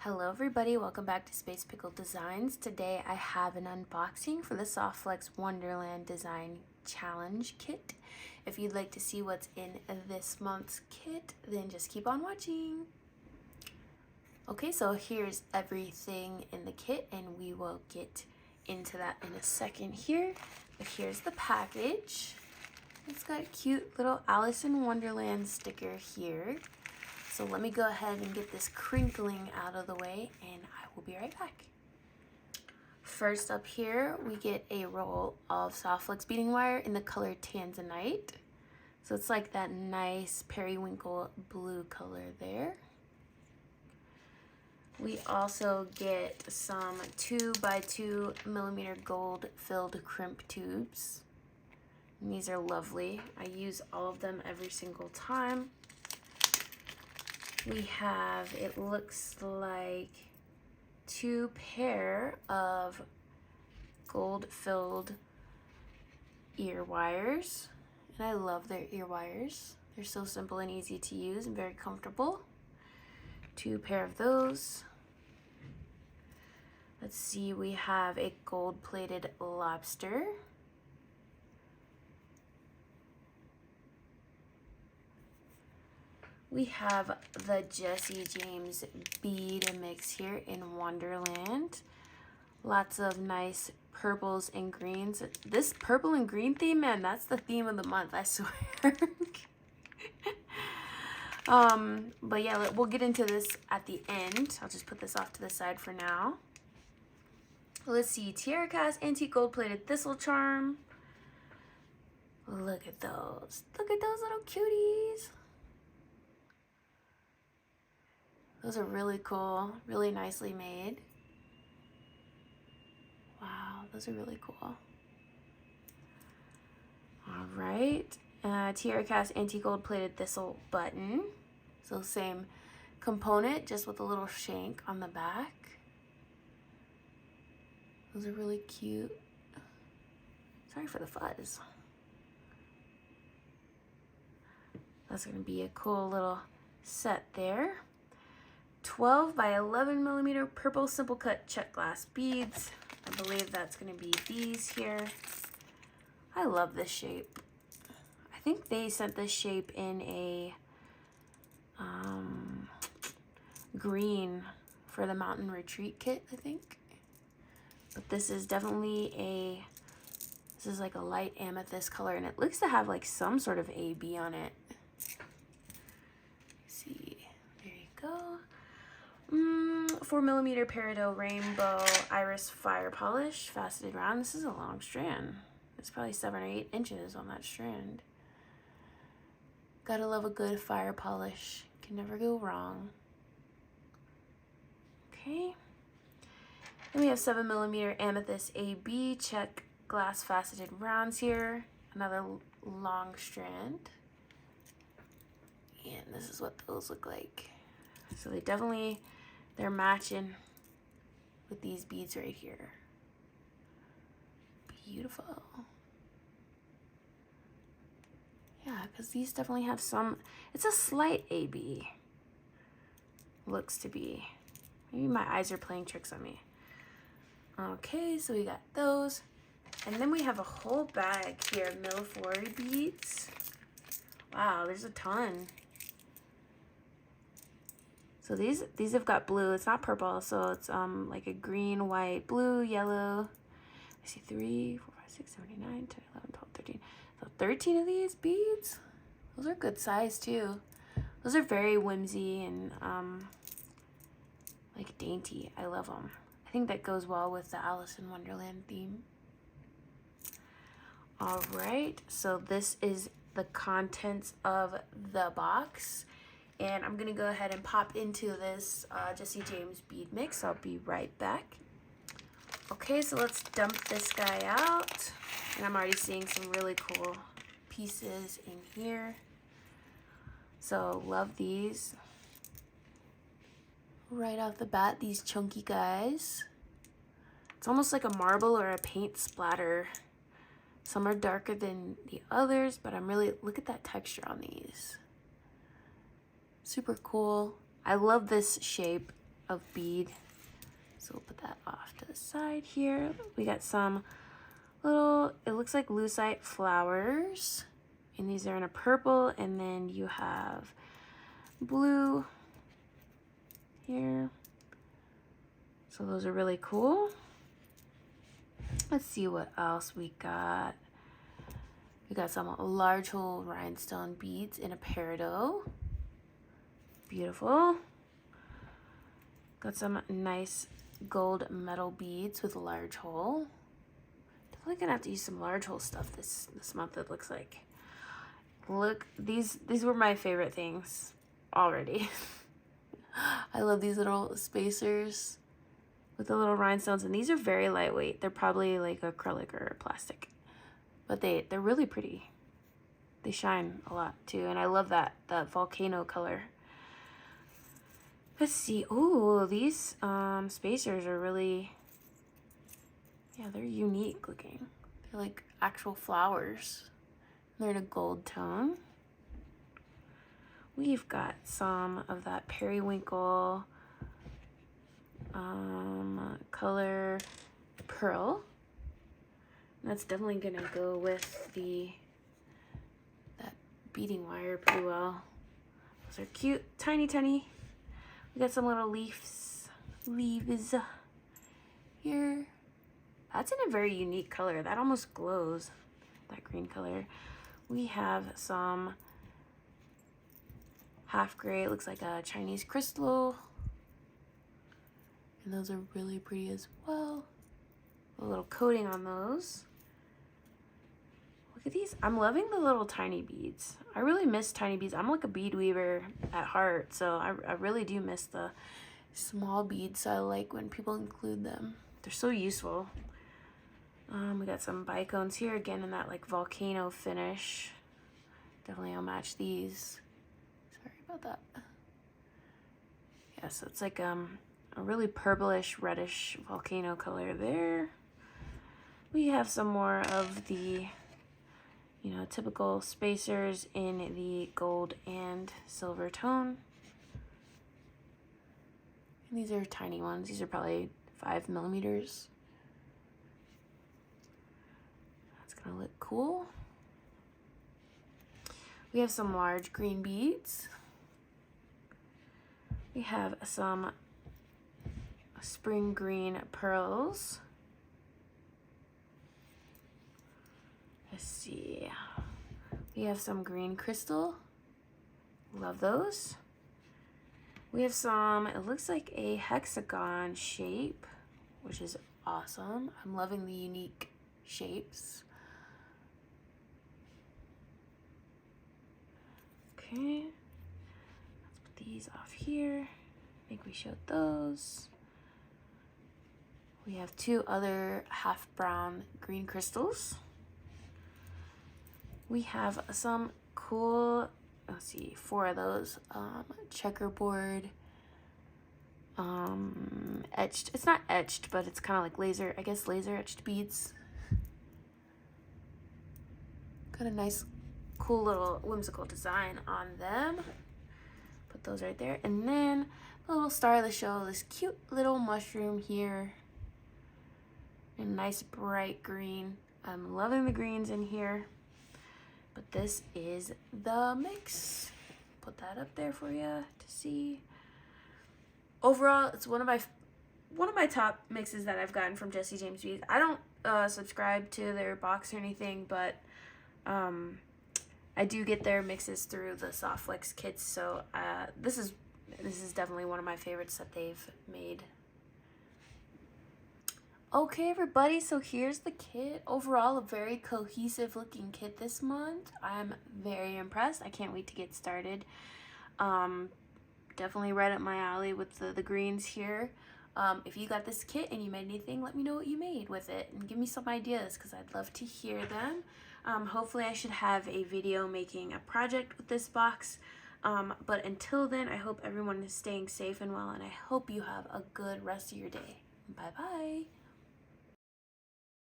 Hello everybody, welcome back to Space Pickle Designs. Today I have an unboxing for the Softflex Wonderland Design Challenge Kit. If you'd like to see what's in this month's kit, then just keep on watching. Okay, so here's everything in the kit and we will get into that in a second here. But here's the package. It's got a cute little Alice in Wonderland sticker here. So let me go ahead and get this crinkling out of the way and I will be right back. First up here, we get a roll of Softflex beading wire in the color Tanzanite. So it's like that nice periwinkle blue color there. We also get some 2x2mm gold filled crimp tubes. And these are lovely. I use all of them every single time. We have, it looks like 2 pair of gold-filled ear wires. And I love their ear wires. They're so simple and easy to use and very comfortable. 2 pair of those. Let's see, we have a gold-plated lobster. We have the Jesse James bead mix here in Wonderland. Lots of nice purples and greens. This purple and green theme, man, that's the theme of the month, I swear. But yeah, we'll get into this at the end. I'll just put this off to the side for now. Let's see, Tiara Cast Antique Gold Plated Thistle Charm. Look at those. Look at those little cuties. Those are really cool, really nicely made. Wow, those are really cool. All right, Tiara Cast Antique Gold Plated Thistle button. So same component, just with a little shank on the back. Those are really cute. Sorry for the fuzz. That's gonna be a cool little set there. 12x11mm purple simple cut check glass beads. I believe that's going to be these here. I love this shape. I think they sent this shape in a green for the Mountain Retreat kit, I think. But this is definitely this is like a light amethyst color and it looks to have like some sort of AB on it. Let's see, there you go. 4mm peridot rainbow iris fire polish faceted round. This is a long strand. It's probably 7 or 8 inches on that strand. Gotta love a good fire polish. Can never go wrong. Okay. Then we have 7mm amethyst AB check glass faceted rounds here. Another long strand. And this is what those look like. So they're matching with these beads right here. Beautiful. Yeah, because these definitely have some, it's a slight AB. Looks to be. Maybe my eyes are playing tricks on me. Okay, so we got those. And then we have a whole bag here of Millefiori beads. Wow, there's a ton. So these have got blue. It's not purple, so it's like a green, white, blue, yellow. I see 3, 4, 5, 6, 7, 8, 9, 10, 11, 12, 13. So 13 of these beads. Those are good size too. Those are very whimsy and like dainty. I love them. I think that goes well with the Alice in Wonderland theme. All right, so this is the contents of the box. And I'm gonna go ahead and pop into this Jesse James bead mix. I'll be right back. Okay, so let's dump this guy out. And I'm already seeing some really cool pieces in here. So love these. Right off the bat, these chunky guys. It's almost like a marble or a paint splatter. Some are darker than the others, but look at that texture on these. Super cool. I love this shape. of bead. So we'll put that off to the side here. We got some little, it looks like lucite flowers. And these are in a purple, and then you have blue here. So those are really cool. Let's see what else we got. We got some large hole rhinestone beads in a peridot. Beautiful. Got some nice gold metal beads with a large hole. Definitely gonna have to use some large hole stuff this month, it looks like. Look, these were my favorite things already. I love these little spacers with the little rhinestones, and these are very lightweight. They're probably like acrylic or plastic, but they're really pretty. They shine a lot too, and I love that volcano color. Let's see. Oh, these spacers are really, yeah, they're unique looking. They're like actual flowers. They're in a gold tone. We've got some of that periwinkle color pearl. That's definitely gonna go with that beading wire pretty well. Those are cute, tiny. We got some little leaves here. That's in a very unique color. That almost glows, that green color. We have some half gray, it looks like a Chinese crystal. And those are really pretty as well. A little coating on those. Look at these. I'm loving the little tiny beads. I really miss tiny beads. I'm like a bead weaver at heart, so I really do miss the small beads. So I like when people include them. They're so useful. We got some bicones here, again in that like volcano finish. Definitely I'll match these. Sorry about that. Yeah, so it's like a really purplish, reddish volcano color there. We have some more of the, you know, typical spacers in the gold and silver tone. And these are tiny ones. These are probably 5 millimeters. That's gonna look cool. We have some large green beads. We have some spring green pearls. Let's see. We have some green crystal. Love those. We have some, it looks like a hexagon shape, which is awesome. I'm loving the unique shapes. Okay, let's put these off here. I think we showed those. We have 2 other half brown green crystals. We have some cool, let's see, 4 of those checkerboard etched. It's not etched, but it's kind of like laser, I guess laser etched beads. Got a nice cool little whimsical design on them. Put those right there. And then the little star of the show, this cute little mushroom here. A nice bright green. I'm loving the greens in here. But this is the mix. Put that up there for you to see. Overall, it's one of my top mixes that I've gotten from Jesse James Beads. I don't subscribe to their box or anything, but I do get their mixes through the Soft Flex kits, so this is definitely one of my favorites that they've made. Okay, everybody, so here's the kit. Overall, a very cohesive looking kit this month. I'm very impressed. I can't wait to get started. Definitely right up my alley with the greens here. If you got this kit and you made anything, let me know what you made with it and give me some ideas because I'd love to hear them. Hopefully I should have a video making a project with this box. But until then, I hope everyone is staying safe and well, and I hope you have a good rest of your day. Bye-bye.